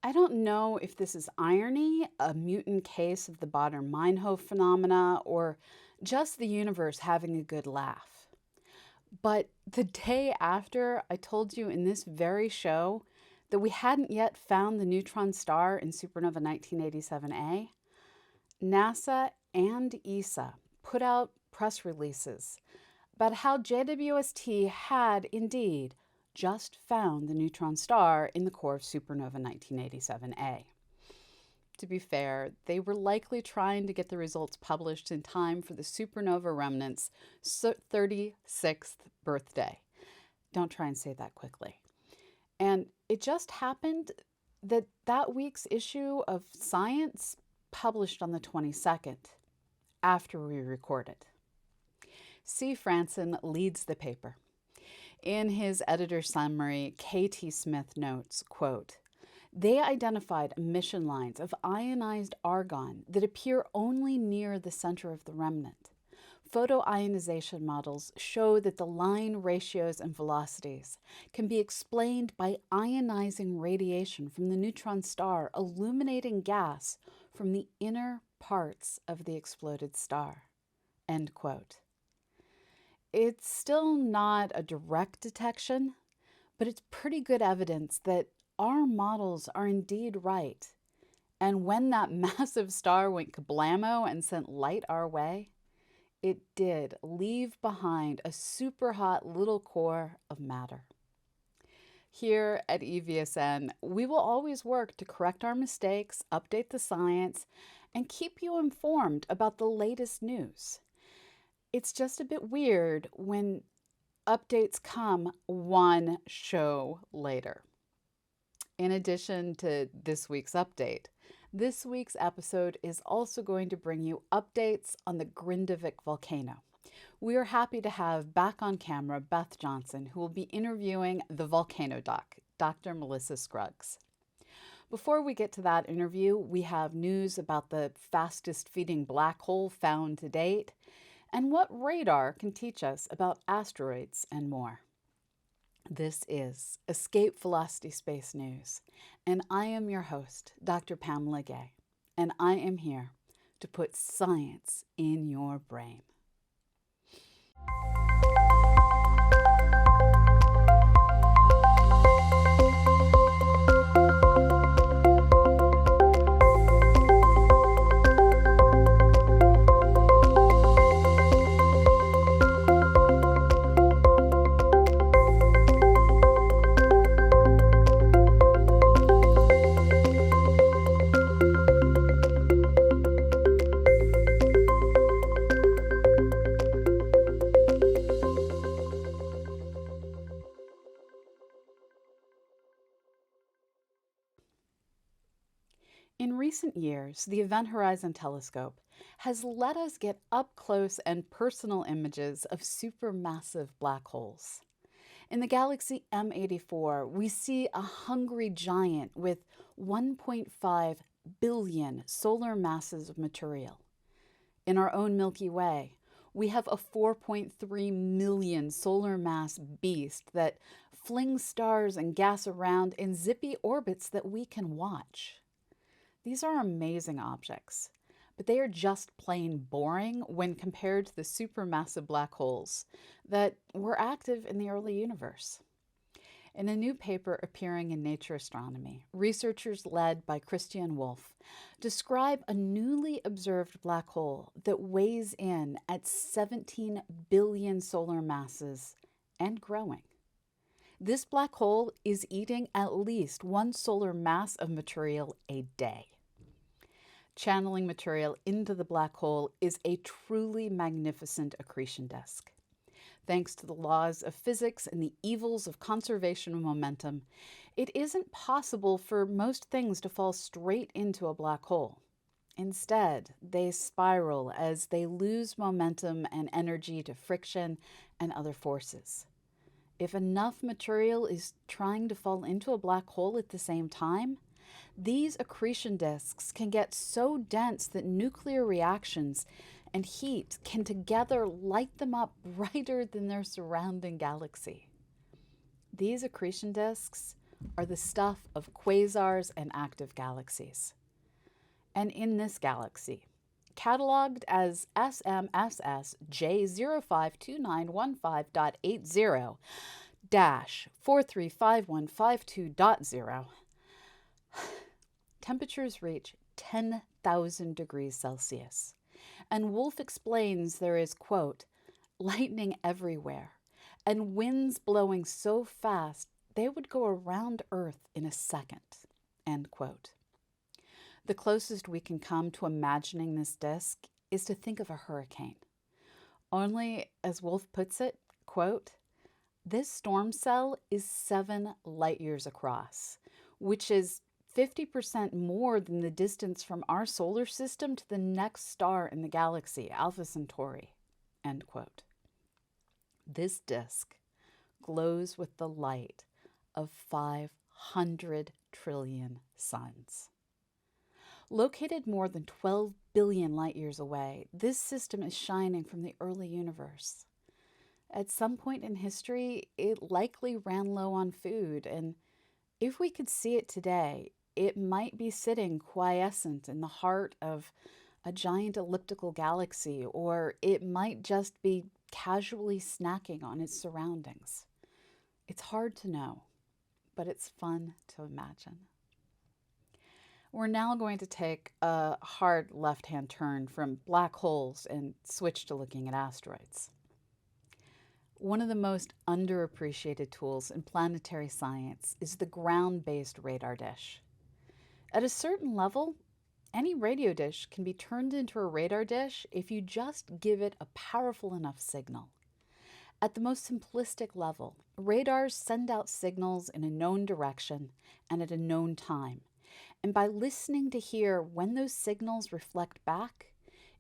I don't know if this is irony, a mutant case of the Bader-Meinhof phenomena, or just the universe having a good laugh. But the day after I told you in this very show that we hadn't yet found the neutron star in supernova 1987A, NASA and ESA put out press releases about how JWST had indeed just found the neutron star in the core of supernova 1987A. To be fair, they were likely trying to get the results published in time for the supernova remnant's 36th birthday. Don't try and say that quickly. And it just happened that that week's issue of Science published on the 22nd, after we recorded. C. Franson leads the paper. In his editor summary, K.T. Smith notes, quote, "They identified emission lines of ionized argon that appear only near the center of the remnant. Photoionization models show that the line ratios and velocities can be explained by ionizing radiation from the neutron star illuminating gas from the inner parts of the exploded star." End quote. It's still not a direct detection, but it's pretty good evidence that our models are indeed right. And when that massive star went kablamo and sent light our way, it did leave behind a super hot little core of matter. Here at EVSN, we will always work to correct our mistakes, update the science, and keep you informed about the latest news. It's just a bit weird when updates come one show later. In addition to this week's update, this week's episode is also going to bring you updates on the Grindavik volcano. We are happy to have back on camera Beth Johnson, who will be interviewing the VolcanoDoc, Dr. Melissa Scruggs. Before we get to that interview, we have news about the fastest feeding black hole found to date, and what radar can teach us about asteroids and more. This is Escape Velocity Space News, and I am your host, Dr. Pamela Gay, and I am here to put science in your brain. In recent years, the Event Horizon Telescope has let us get up close and personal images of supermassive black holes. In the galaxy M84, we see a hungry giant with 1.5 billion solar masses of material. In our own Milky Way, we have a 4.3 million solar mass beast that flings stars and gas around in zippy orbits that we can watch. These are amazing objects, but they are just plain boring when compared to the supermassive black holes that were active in the early universe. In a new paper appearing in Nature Astronomy, researchers led by Christian Wolff describe a newly observed black hole that weighs in at 17 billion solar masses and growing. This black hole is eating at least one solar mass of material a day. Channeling material into the black hole is a truly magnificent accretion disk. Thanks to the laws of physics and the evils of conservation of momentum, it isn't possible for most things to fall straight into a black hole. Instead, they spiral as they lose momentum and energy to friction and other forces. If enough material is trying to fall into a black hole at the same time, these accretion disks can get so dense that nuclear reactions and heat can together light them up brighter than their surrounding galaxy. These accretion disks are the stuff of quasars and active galaxies. And in this galaxy, cataloged as SMSS J052915.80-435152.0, temperatures reach 10,000 degrees Celsius. And Wolf explains there is, quote, lightning everywhere, and winds blowing so fast they would go around Earth in a second, end quote. The closest we can come to imagining this disk is to think of a hurricane. Only, as Wolf puts it, quote, this storm cell is 7 light years across, which is 50% more than the distance from our solar system to the next star in the galaxy, Alpha Centauri, end quote. This disk glows with the light of 500 trillion suns. Located more than 12 billion light years away, this system is shining from the early universe. At some point in history, it likely ran low on food, and if we could see it today, it might be sitting quiescent in the heart of a giant elliptical galaxy, or it might just be casually snacking on its surroundings. It's hard to know, but it's fun to imagine. We're now going to take a hard left-hand turn from black holes and switch to looking at asteroids. One of the most underappreciated tools in planetary science is the ground-based radar dish. At a certain level, any radio dish can be turned into a radar dish if you just give it a powerful enough signal. At the most simplistic level, radars send out signals in a known direction and at a known time. And by listening to hear when those signals reflect back,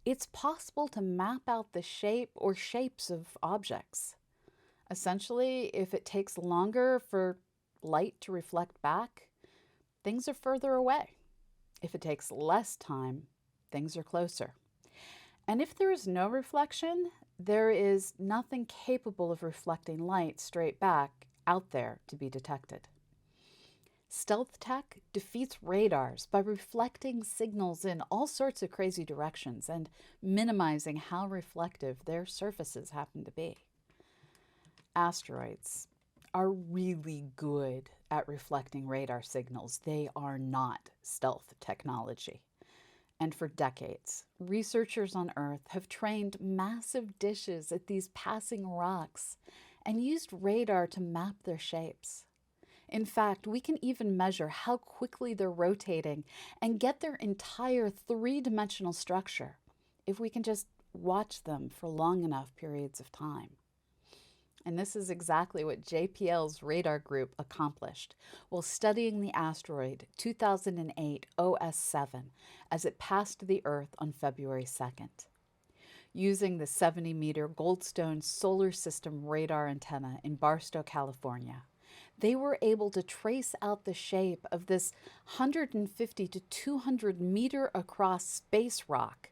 it's possible to map out the shape or shapes of objects. Essentially, if it takes longer for light to reflect back, things are further away. If it takes less time, things are closer. And if there is no reflection, there is nothing capable of reflecting light straight back out there to be detected. Stealth tech defeats radars by reflecting signals in all sorts of crazy directions and minimizing how reflective their surfaces happen to be. Asteroids are really good at reflecting radar signals. They are not stealth technology. And for decades, researchers on Earth have trained massive dishes at these passing rocks and used radar to map their shapes. In fact, we can even measure how quickly they're rotating and get their entire three-dimensional structure if we can just watch them for long enough periods of time. And this is exactly what JPL's radar group accomplished while studying the asteroid 2008 OS7 as it passed the Earth on February 2nd. Using the 70-meter Goldstone Solar System radar antenna in Barstow, California, they were able to trace out the shape of this 150 to 200 meter across space rock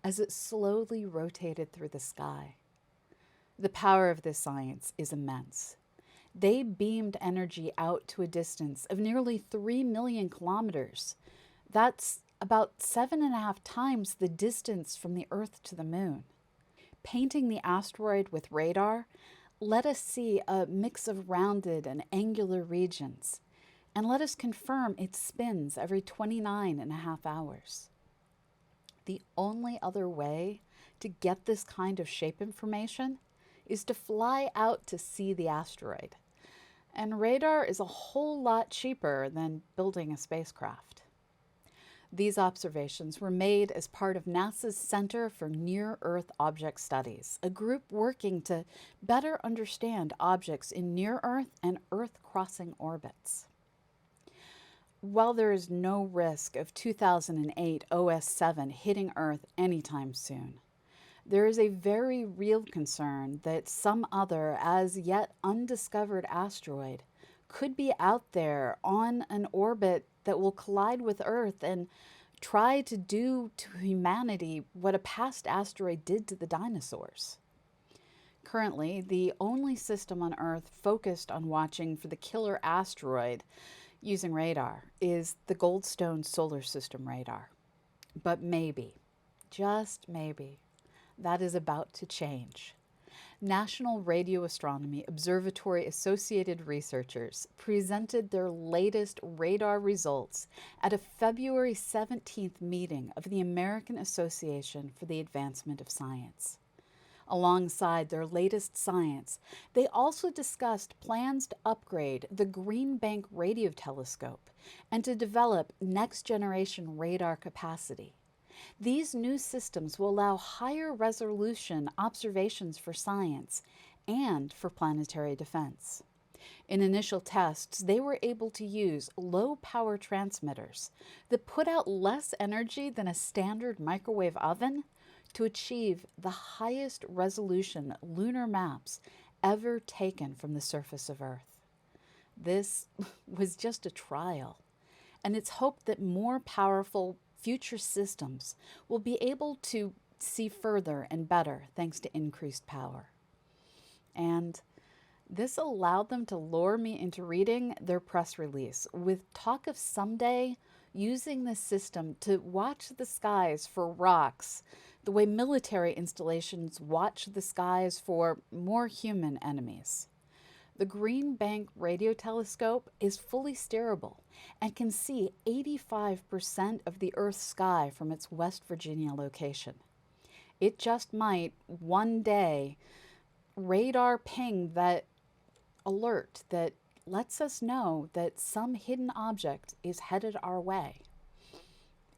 as it slowly rotated through the sky. The power of this science is immense. They beamed energy out to a distance of nearly 3 million kilometers. That's about 7.5 times the distance from the Earth to the Moon. Painting the asteroid with radar let us see a mix of rounded and angular regions, and let us confirm it spins every 29.5 hours. The only other way to get this kind of shape information is to fly out to see the asteroid. And radar is a whole lot cheaper than building a spacecraft. These observations were made as part of NASA's Center for Near-Earth Object Studies, a group working to better understand objects in near-Earth and Earth-crossing orbits. While there is no risk of 2008 OS7 hitting Earth anytime soon, there is a very real concern that some other, as yet undiscovered asteroid could be out there on an orbit that will collide with Earth and try to do to humanity what a past asteroid did to the dinosaurs. currently, the only system on Earth focused on watching for the killer asteroid using radar is the Goldstone Solar System radar. But maybe, just maybe, that is about to change. National Radio Astronomy Observatory Associated researchers presented their latest radar results at a February 17th meeting of the American Association for the Advancement of Science. Alongside their latest science, they also discussed plans to upgrade the Green Bank Radio Telescope and to develop next-generation radar capacity. These new systems will allow higher resolution observations for science and for planetary defense. In initial tests, they were able to use low-power transmitters that put out less energy than a standard microwave oven to achieve the highest resolution lunar maps ever taken from the surface of Earth. This was just a trial, and it's hoped that more powerful future systems will be able to see further and better thanks to increased power. And this allowed them to lure me into reading their press release with talk of someday using this system to watch the skies for rocks, the way military installations watch the skies for more human enemies. The Green Bank Radio Telescope is fully steerable and can see 85% of the Earth's sky from its West Virginia location. It just might, one day, radar ping that alert that lets us know that some hidden object is headed our way.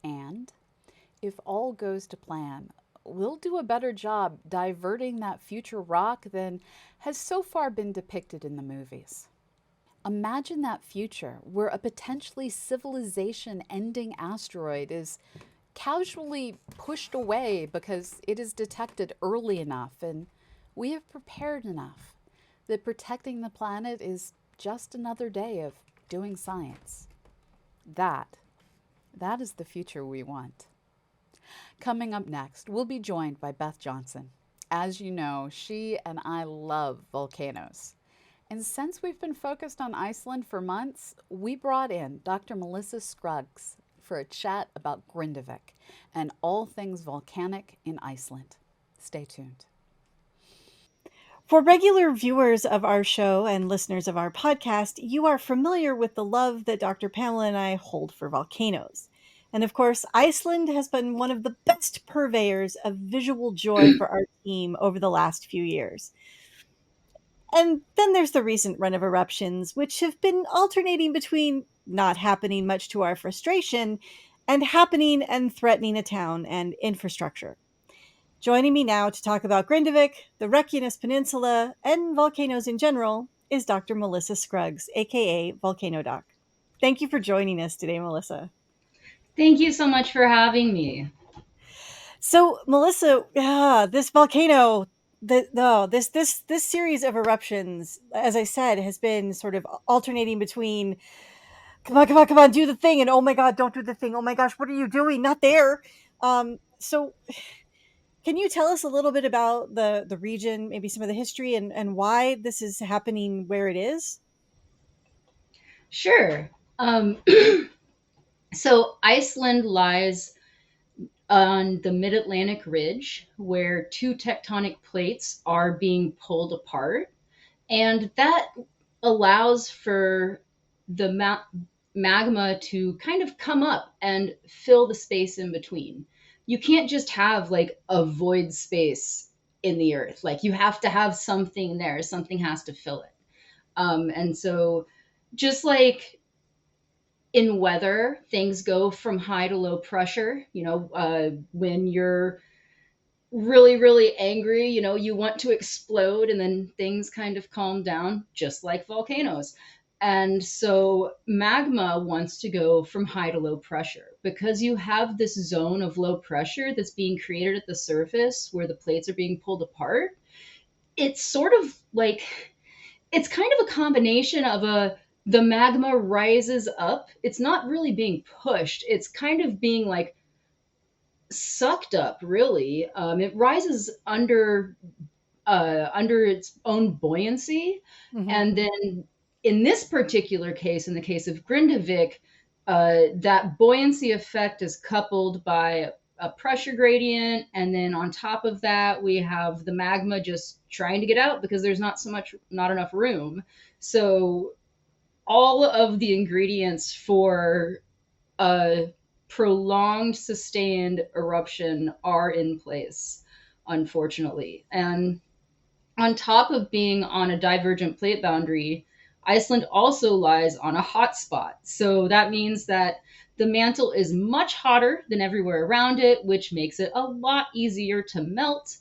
And if all goes to plan, we'll do a better job diverting that future rock than has so far been depicted in the movies. Imagine that future where a potentially civilization-ending asteroid is casually pushed away because it is detected early enough and we have prepared enough that protecting the planet is just another day of doing science. That is the future we want. Coming up next, we'll be joined by Beth Johnson. As you know, she and I love volcanoes. And since we've been focused on Iceland for months, we brought in Dr. Melissa Scruggs for a chat about Grindavik and all things volcanic in Iceland. Stay tuned. For regular viewers of our show and listeners of our podcast, you are familiar with the love that Dr. Pamela and I hold for volcanoes. And of course, Iceland has been one of the best purveyors of visual joy for our team over the last few years. And then there's the recent run of eruptions, which have been alternating between not happening much to our frustration and happening and threatening a town and infrastructure. Joining me now to talk about Grindavik, the Reykjanes Peninsula, and volcanoes in general is Dr. Melissa Scruggs, aka VolcanoDoc. Thank you for joining us today, Melissa. Thank you so much for having me. So, Melissa, this volcano, this series of eruptions, as I said, has been sort of alternating between come on, do the thing, and oh my god, don't do the thing. Oh my gosh, what are you doing? Not there. So can you tell us a little bit about the region, maybe some of the history and why this is happening where it is? Sure. So Iceland lies on the mid-Atlantic ridge where two tectonic plates are being pulled apart. And that allows for the magma to kind of come up and fill the space in between. You can't just have like a void space in the earth. Like you have to have something there, something has to fill it. And so just like in weather, things go from high to low pressure. When you're really, really angry, you want to explode and then things kind of calm down, just like volcanoes. And so magma wants to go from high to low pressure because you have this zone of low pressure that's being created at the surface where the plates are being pulled apart. It's sort of like, it's kind of a combination of the magma rises up. It's not really being pushed. It's kind of being like sucked up, really. It rises under under its own buoyancy. Mm-hmm. And then in this particular case, in the case of Grindavik, that buoyancy effect is coupled by a pressure gradient, and then on top of that we have the magma just trying to get out because there's not enough room. So all of the ingredients for a prolonged sustained eruption are in place, unfortunately. And on top of being on a divergent plate boundary, Iceland also lies on a hot spot. So that means that the mantle is much hotter than everywhere around it, which makes it a lot easier to melt.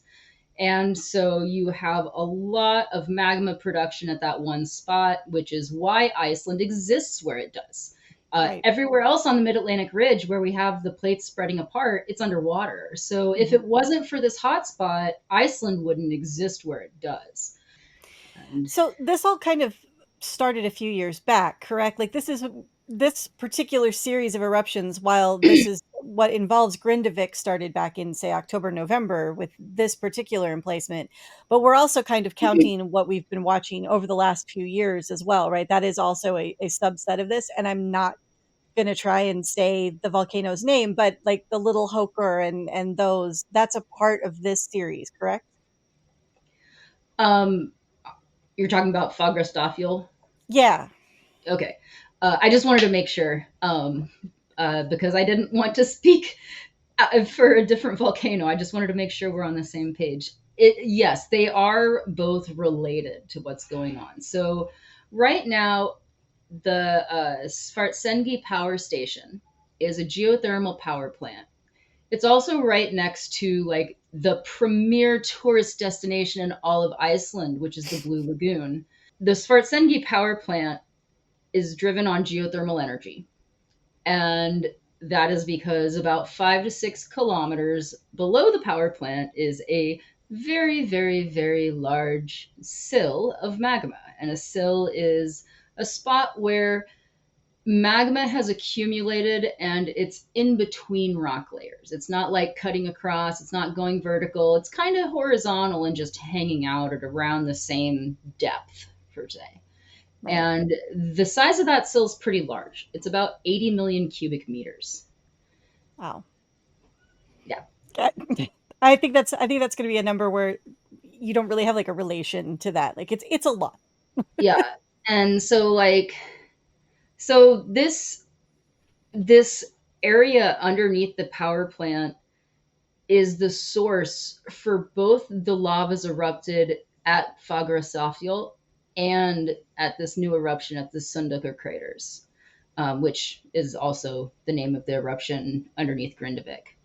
And so you have a lot of magma production at that one spot, which is why Iceland exists where it does. Right. Everywhere else on the Mid Atlantic Ridge, where we have the plates spreading apart, it's underwater. So if Mm-hmm. it wasn't for this hotspot, Iceland wouldn't exist where it does. And So this all kind of started a few years back, correct? Like this particular series of eruptions, while this is what involves Grindavik, started back in, say, October, November with this particular emplacement. But we're also kind of counting what we've been watching over the last few years as well, right? That is also a subset of this. And I'm not going to try and say the volcano's name, but like the Little Hoker and those, that's a part of this series, correct? um, you're talking about Fagrastafiel? Yeah. Okay. I just wanted to make sure because I didn't want to speak for a different volcano. I just wanted to make sure we're on the same page. Yes, they are both related to what's going on. So, right now, the Svartsengi power station is a geothermal power plant. It's also right next to like the premier tourist destination in all of Iceland, which is the Blue Lagoon. The Svartsengi power plant is driven on geothermal energy. And that is because about 5 to 6 kilometers below the power plant is a very, very, very large sill of magma. And a sill is a spot where magma has accumulated and it's in between rock layers. It's not like cutting across, it's not going vertical. It's kind of horizontal and just hanging out at around the same depth, per se. Right. And the size of that sill is pretty large. It's about 80 million cubic meters. Wow. Yeah. I think that's going to be a number where you don't really have like a relation to that. Like it's a lot. Yeah. And so so this area underneath the power plant is the source for both the lavas erupted at Fagrasafjall and at this new eruption at the Sunduker craters, which is also the name of the eruption underneath Grindavik.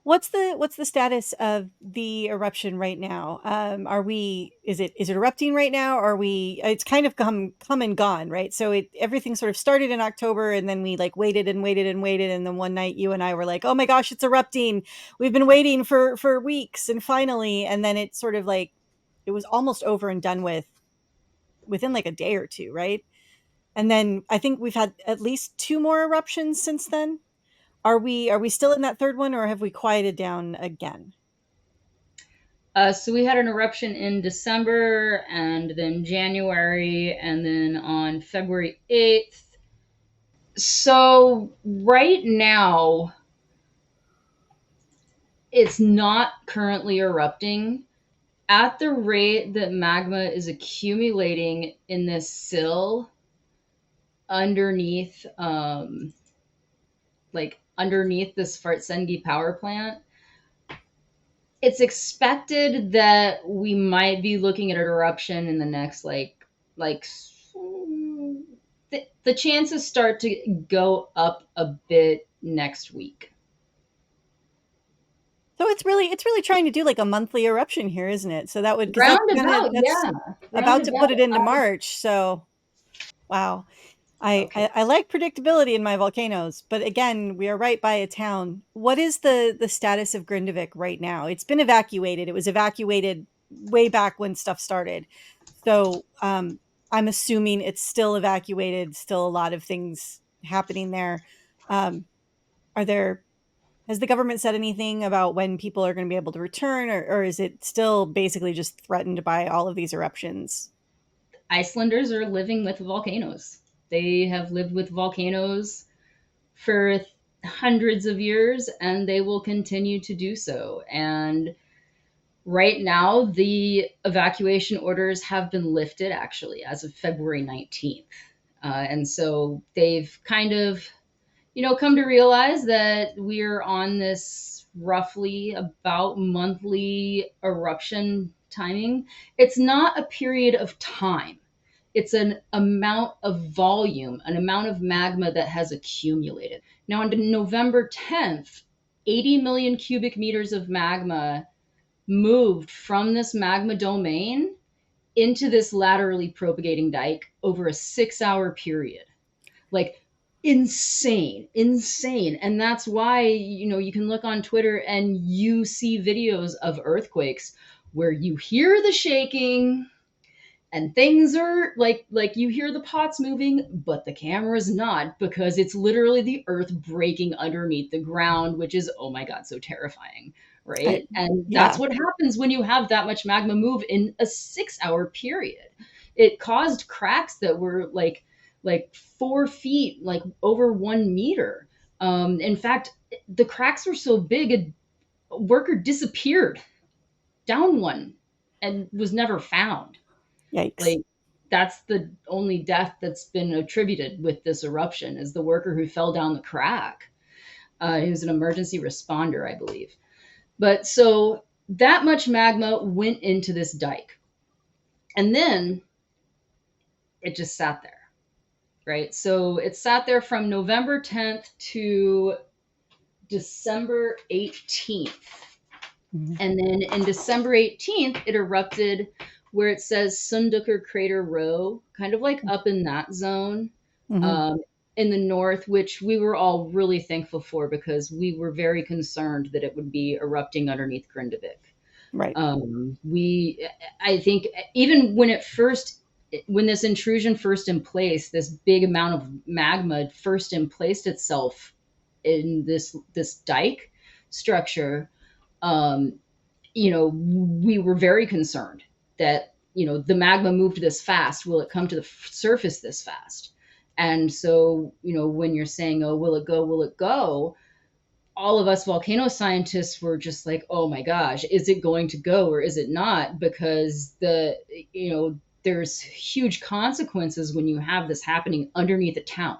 What's the status of the eruption right now? Are we is it erupting right now? Or are we it's kind of come and gone, right? So everything sort of started in October and then we like waited and waited and waited and then one night you and I were like, "Oh my gosh, it's erupting. We've been waiting for weeks and finally." And then it sort of like it was almost over and done with within like a day or two, right? And then I think we've had at least two more eruptions since then. Are we still in that third one or have we quieted down again? So we had an eruption in December and then January and then on February 8th. So right now, it's not currently erupting. At the rate that magma is accumulating in this sill underneath, like underneath this Fartsengi power plant, it's expected that we might be looking at an eruption in the next like the chances start to go up a bit next week. So it's really trying to do like a monthly eruption here, isn't it? So that would because Roundabout, that's yeah. about to Roundabout. put it into March. So wow. I, Okay. I I like predictability in my volcanoes, but again, we are right by a town. What is the status of Grindavik right now? It's been evacuated. It was evacuated way back when stuff started. So I'm assuming it's still evacuated. Still a lot of things happening there. Um, are there Has the government said anything about when people are going to be able to return, or is it still basically just threatened by all of these eruptions? Icelanders are living with volcanoes. They have lived with volcanoes for hundreds of years, and they will continue to do so. And right now, the evacuation orders have been lifted actually as of February 19th. And so they've kind of, come to realize that we're on this roughly about monthly eruption timing. It's not a period of time, it's an amount of volume, an amount of magma that has accumulated. Now, on November 10th, 80 million cubic meters of magma moved from this magma domain into this laterally propagating dike over a 6-hour period. Like, insane. And that's why, you can look on Twitter and you see videos of earthquakes where you hear the shaking and things are like you hear the pots moving, but the camera's not, because it's literally the earth breaking underneath the ground, which is, oh my God, so terrifying. Right. And that's what happens when you have that much magma move in a 6-hour period. It caused cracks that were like 4 feet, like over 1 meter. In fact, the cracks were so big, a worker disappeared down one and was never found. Yikes. Like, that's the only death that's been attributed with this eruption, is the worker who fell down the crack. He was an emergency responder, I believe. But so that much magma went into this dike. And then it just sat there, right? So it sat there from November 10th to December 18th. Mm-hmm. And then in December 18th, it erupted where it says Sunduker Crater Row, kind of like up in that zone, in the north, which we were all really thankful for, because we were very concerned that it would be erupting underneath Grindavik. Right. I think even when this intrusion first in place, this big amount of magma first emplaced itself in this dike structure, we were very concerned that, the magma moved this fast. Will it come to the surface this fast? And so, when you're saying, oh, will it go? Will it go? All of us volcano scientists were just like, oh my gosh, is it going to go or is it not? Because there's huge consequences when you have this happening underneath a town.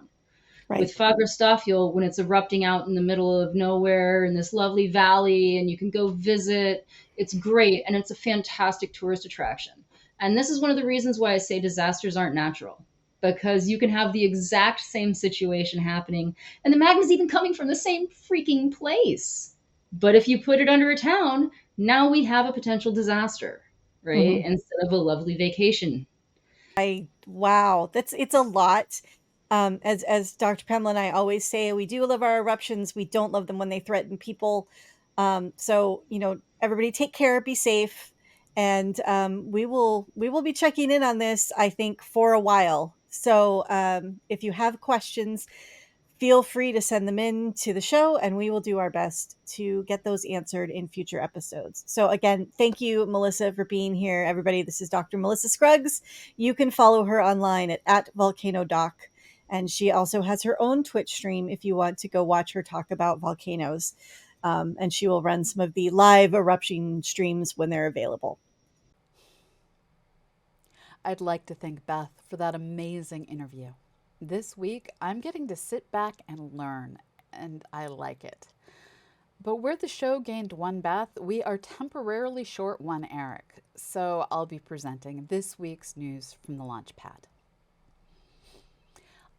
Right. With Fagrastafjol, when it's erupting out in the middle of nowhere in this lovely valley, and you can go visit, it's great, and it's a fantastic tourist attraction. And this is one of the reasons why I say disasters aren't natural, because you can have the exact same situation happening, and the magma's even coming from the same freaking place. But if you put it under a town, now we have a potential disaster, right? Mm-hmm. Instead of a lovely vacation. Wow, it's a lot. As Dr. Pamela and I always say, we do love our eruptions. We don't love them when they threaten people. So, everybody take care, be safe. And we will be checking in on this, I think, for a while. So if you have questions, feel free to send them in to the show, and we will do our best to get those answered in future episodes. So again, thank you, Melissa, for being here. Everybody, this is Dr. Melissa Scruggs. You can follow her online at VolcanoDoc. And she also has her own Twitch stream if you want to go watch her talk about volcanoes. And she will run some of the live eruption streams when they're available. I'd like to thank Beth for that amazing interview. This week, I'm getting to sit back and learn, and I like it. But where the show gained one Beth, we are temporarily short one Erik. So I'll be presenting this week's news from the launch pad.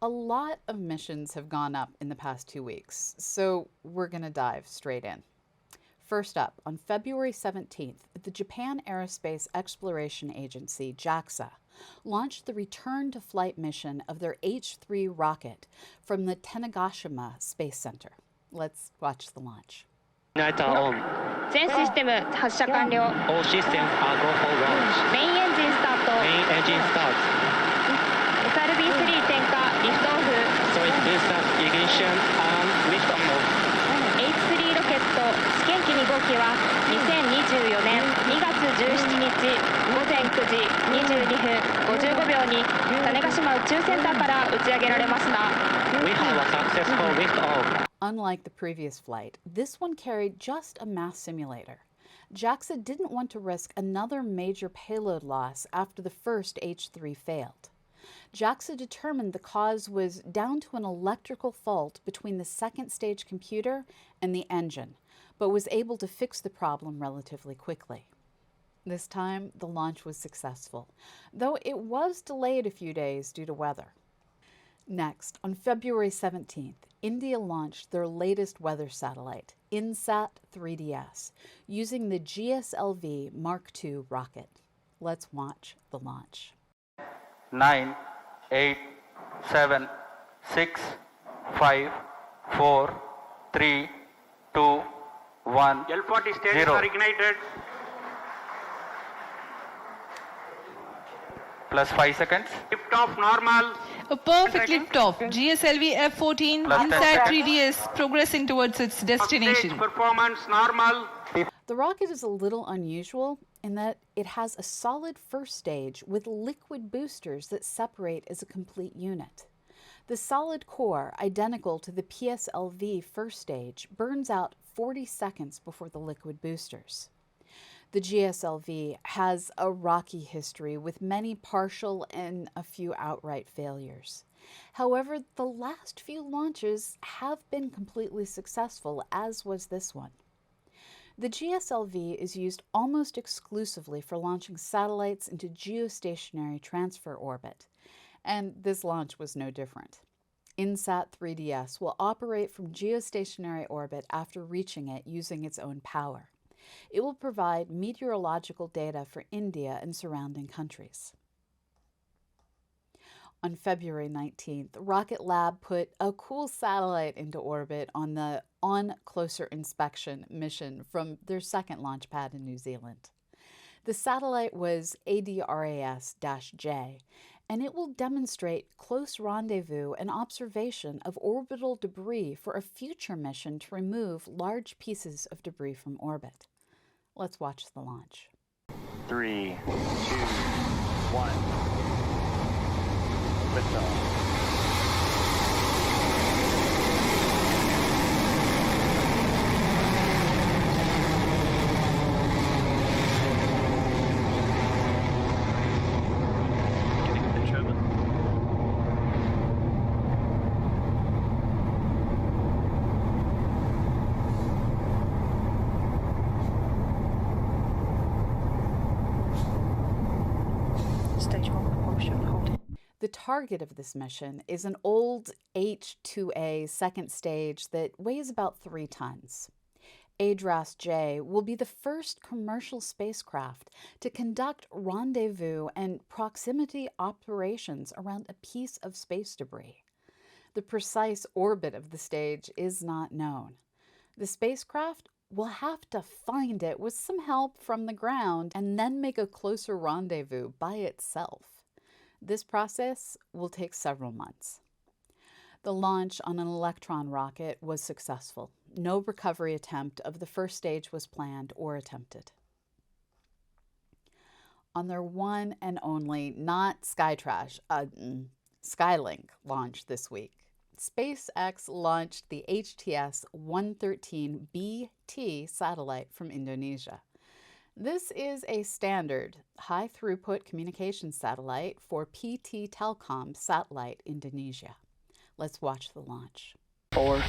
A lot of missions have gone up in the past 2 weeks, so we're going to dive straight in. First up, on February 17th, the Japan Aerospace Exploration Agency, JAXA, launched the return to flight mission of their H3 rocket from the Tanegashima Space Center. Let's watch the launch. All systems are go for launch. Main engine start. SRB-3 点火 lift off. So it is the ignition and lift off. H3 ロ日は2024年2月17日午前9時22分55秒に種子島宇宙センターから打ち上げられました。 We have a successful liftoff. Unlike the previous flight, this one carried just a mass simulator. JAXA didn't want to risk another major payload loss after the first H3 failed. JAXA determined the cause was down to an electrical fault between the second stage computer and the engine, but was able to fix the problem relatively quickly. This time, the launch was successful, though it was delayed a few days due to weather. Next, on February 17th, India launched their latest weather satellite, INSAT 3DS, using the GSLV Mark II rocket. Let's watch the launch. 9, 8, 7, 6, 5, 4, 3, 2, 1, L40 stages 0. are ignited. Plus 5 seconds. Liftoff normal. A perfect liftoff. GSLV F-14 Plus 10 INSAT seconds. 3DS progressing towards its Stage destination. performance normal. The rocket is a little unusual in that it has a solid first stage with liquid boosters that separate as a complete unit. The solid core, identical to the PSLV first stage, burns out 40 seconds before the liquid boosters. The GSLV has a rocky history with many partial and a few outright failures. However, the last few launches have been completely successful, as was this one. The GSLV is used almost exclusively for launching satellites into geostationary transfer orbit, and this launch was no different. INSAT 3DS will operate from geostationary orbit after reaching it using its own power. It will provide meteorological data for India and surrounding countries. On February 19th, Rocket Lab put a cool satellite into orbit on the On Closer Inspection mission from their second launch pad in New Zealand. The satellite was ADRAS-J, and it will demonstrate close rendezvous and observation of orbital debris for a future mission to remove large pieces of debris from orbit. Let's watch the launch. 3, 2, 1. Liftoff. Stage 1 propulsion holding. The target of this mission is an old H-2A second stage that weighs about 3 tons. ADRAS-J will be the first commercial spacecraft to conduct rendezvous and proximity operations around a piece of space debris. The precise orbit of the stage is not known. The spacecraft will have to find it with some help from the ground and then make a closer rendezvous by itself. This process will take several months. The launch on an Electron rocket was successful. No recovery attempt of the first stage was planned or attempted. On their one and only, not Skytrash, Skylink launch this week, SpaceX launched the HTS-113BT satellite from Indonesia. This is a standard high-throughput communications satellite for PT Telkom Satellite Indonesia. Let's watch the launch. 4,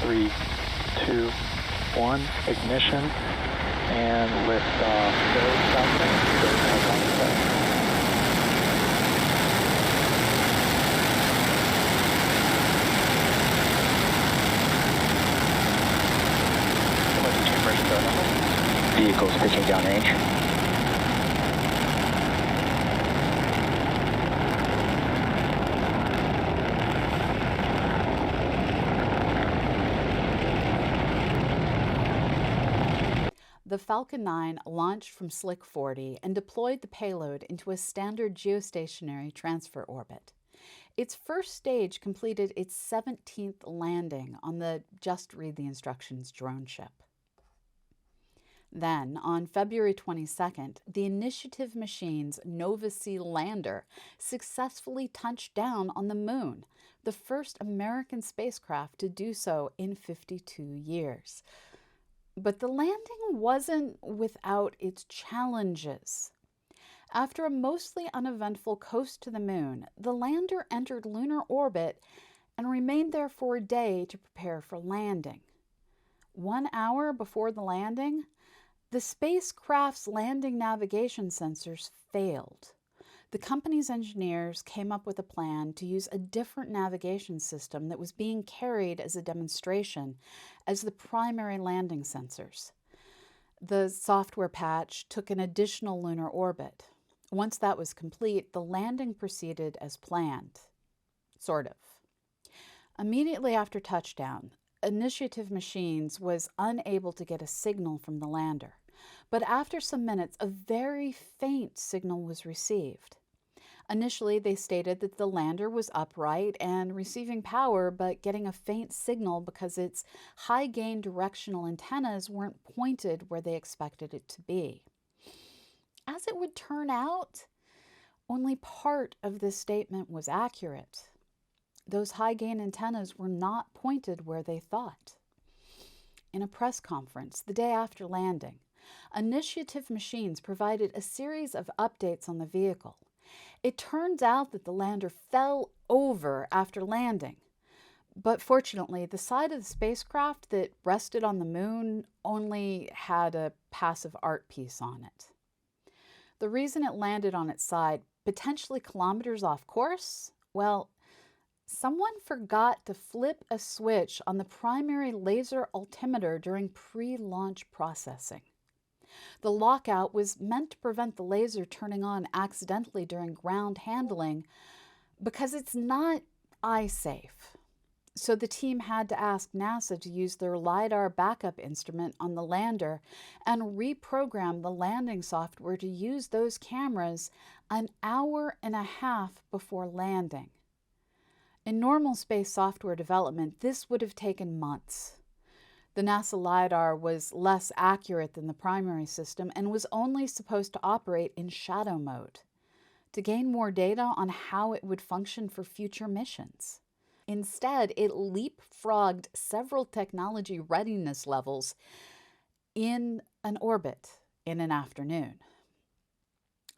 3, 2, 1. Ignition and liftoff. Go southwest. Go southwest. Vehicles pitching downrange. The Falcon 9 launched from Slick 40 and deployed the payload into a standard geostationary transfer orbit. Its first stage completed its 17th landing on the Just Read the Instructions drone ship. Then, on February 22nd, the Initiative Machine's Nova C lander successfully touched down on the moon, the first American spacecraft to do so in 52 years. But the landing wasn't without its challenges. After a mostly uneventful coast to the moon, the lander entered lunar orbit and remained there for a day to prepare for landing. 1 hour before the landing, the spacecraft's landing navigation sensors failed. The company's engineers came up with a plan to use a different navigation system that was being carried as a demonstration as the primary landing sensors. The software patch took an additional lunar orbit. Once that was complete, the landing proceeded as planned. Sort of. Immediately after touchdown, Initiative Machines was unable to get a signal from the lander, but after some minutes, a very faint signal was received. Initially, they stated that the lander was upright and receiving power, but getting a faint signal because its high-gain directional antennas weren't pointed where they expected it to be. As it would turn out, only part of this statement was accurate. Those high-gain antennas were not pointed where they thought. In a press conference the day after landing, Initiative Machines provided a series of updates on the vehicle. It turns out that the lander fell over after landing, but fortunately, the side of the spacecraft that rested on the moon only had a passive art piece on it. The reason it landed on its side, potentially kilometers off course, well, someone forgot to flip a switch on the primary laser altimeter during pre-launch processing. The lockout was meant to prevent the laser turning on accidentally during ground handling because it's not eye-safe. So the team had to ask NASA to use their LiDAR backup instrument on the lander and reprogram the landing software to use those cameras an hour and a half before landing. In normal space software development, this would have taken months. The NASA LiDAR was less accurate than the primary system and was only supposed to operate in shadow mode to gain more data on how it would function for future missions. Instead, it leapfrogged several technology readiness levels in an orbit in an afternoon.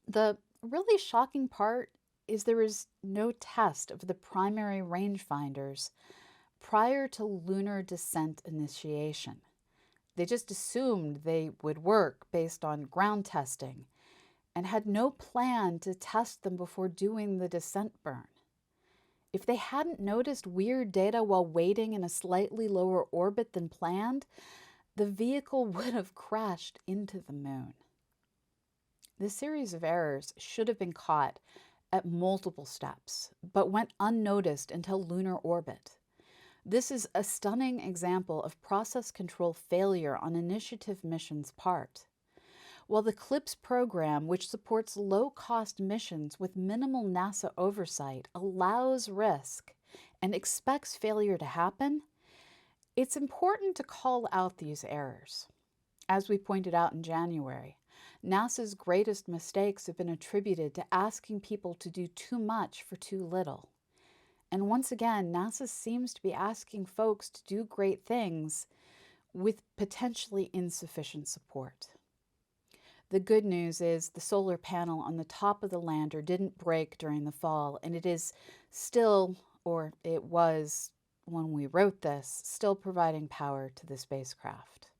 The really shocking part is there is no test of the primary rangefinders prior to lunar descent initiation. They just assumed they would work based on ground testing and had no plan to test them before doing the descent burn. If they hadn't noticed weird data while waiting in a slightly lower orbit than planned, the vehicle would have crashed into the moon. This series of errors should have been caught at multiple steps, but went unnoticed until lunar orbit. This is a stunning example of process control failure on Initiative Mission's part. While the CLIPS program, which supports low-cost missions with minimal NASA oversight, allows risk and expects failure to happen, it's important to call out these errors. As we pointed out in January, NASA's greatest mistakes have been attributed to asking people to do too much for too little. And once again, NASA seems to be asking folks to do great things with potentially insufficient support. The good news is the solar panel on the top of the lander didn't break during the fall, and it is still, or it was when we wrote this, still providing power to the spacecraft.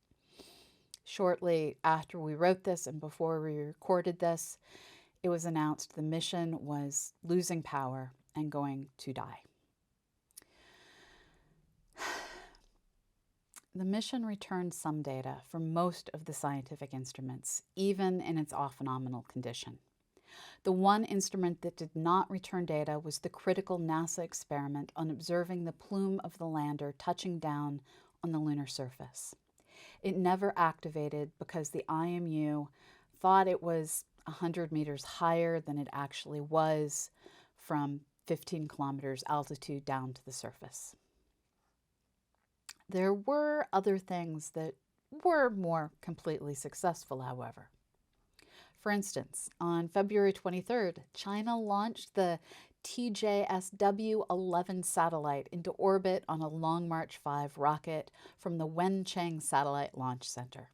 Shortly after we wrote this and before we recorded this, it was announced the mission was losing power and going to die. The mission returned some data from most of the scientific instruments, even in its off-nominal condition. The one instrument that did not return data was the critical NASA experiment on observing the plume of the lander touching down on the lunar surface. It never activated because the IMU thought it was 100 meters higher than it actually was from 15 kilometers altitude down to the surface. There were other things that were more completely successful, however. For instance, on February 23rd, China launched the TJSW-11 satellite into orbit on a Long March 5 rocket from the Wenchang Satellite Launch Center.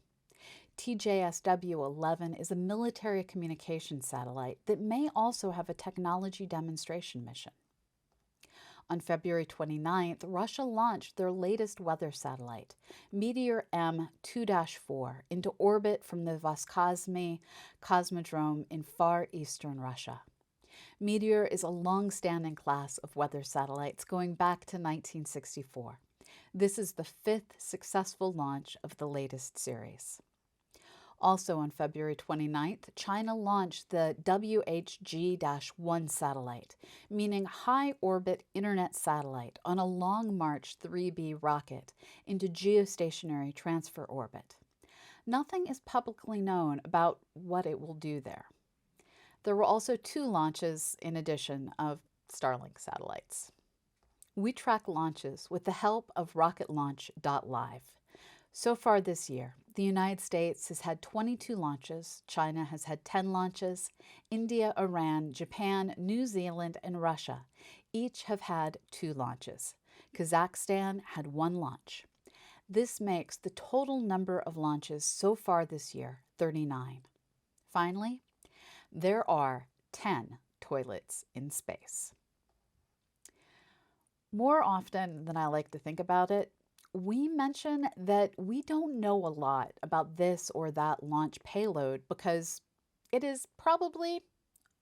TJSW-11 is a military communications satellite that may also have a technology demonstration mission. On February 29th, Russia launched their latest weather satellite, Meteor M2-4, into orbit from the Voskosmy Cosmodrome in far eastern Russia. Meteor is a long-standing class of weather satellites going back to 1964. This is the fifth successful launch of the latest series. Also on February 29th, China launched the WHG-1 satellite, meaning high orbit internet satellite, on a Long March 3B rocket into geostationary transfer orbit. Nothing is publicly known about what it will do there. There were also 2 launches in addition of Starlink satellites. We track launches with the help of RocketLaunch.live. So far this year, the United States has had 22 launches, China has had 10 launches, India, Iran, Japan, New Zealand, and Russia each have had 2 launches. Kazakhstan had 1 launch. This makes the total number of launches so far this year 39. Finally, there are 10 toilets in space. More often than I like to think about it, we mention that we don't know a lot about this or that launch payload because it is probably,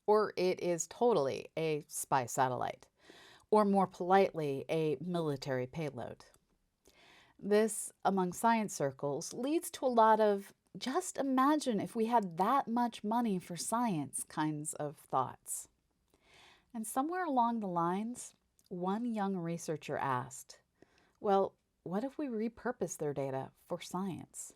or it is totally, a spy satellite, or more politely, a military payload. This, among science circles, leads to a lot of just imagine if we had that much money for science kinds of thoughts. And somewhere along the lines, one young researcher asked, well, what if we repurpose their data for science?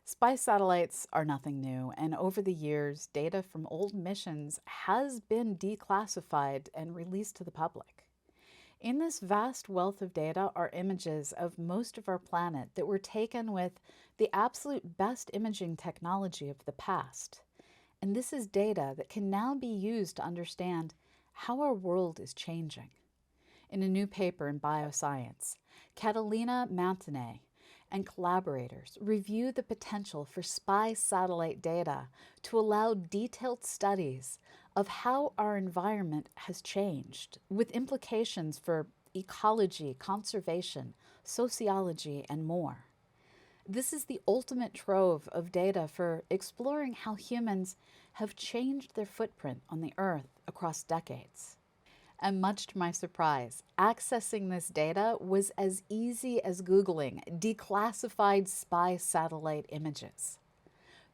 Spy satellites are nothing new, and over the years, data from old missions has been declassified and released to the public. In this vast wealth of data are images of most of our planet that were taken with the absolute best imaging technology of the past. And this is data that can now be used to understand how our world is changing. In a new paper in Bioscience, Catalina Mantinet and collaborators review the potential for spy satellite data to allow detailed studies of how our environment has changed, with implications for ecology, conservation, sociology, and more. This is the ultimate trove of data for exploring how humans have changed their footprint on the Earth across decades. And much to my surprise, accessing this data was as easy as Googling declassified spy satellite images.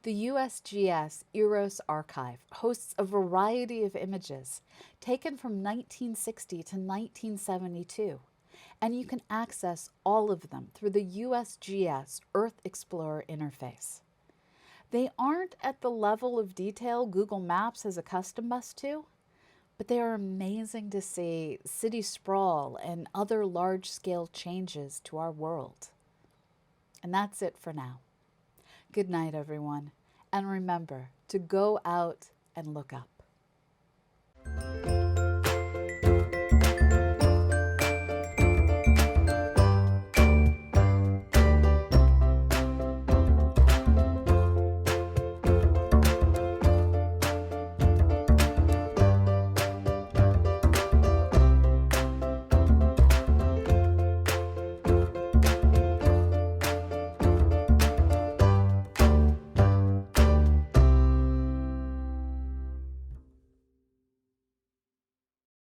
The USGS Eros archive hosts a variety of images taken from 1960 to 1972, and you can access all of them through the USGS Earth Explorer interface. They aren't at the level of detail Google Maps has accustomed us to, but they are amazing to see city sprawl and other large-scale changes to our world. And that's it for now. Good night, everyone, and remember to go out and look up.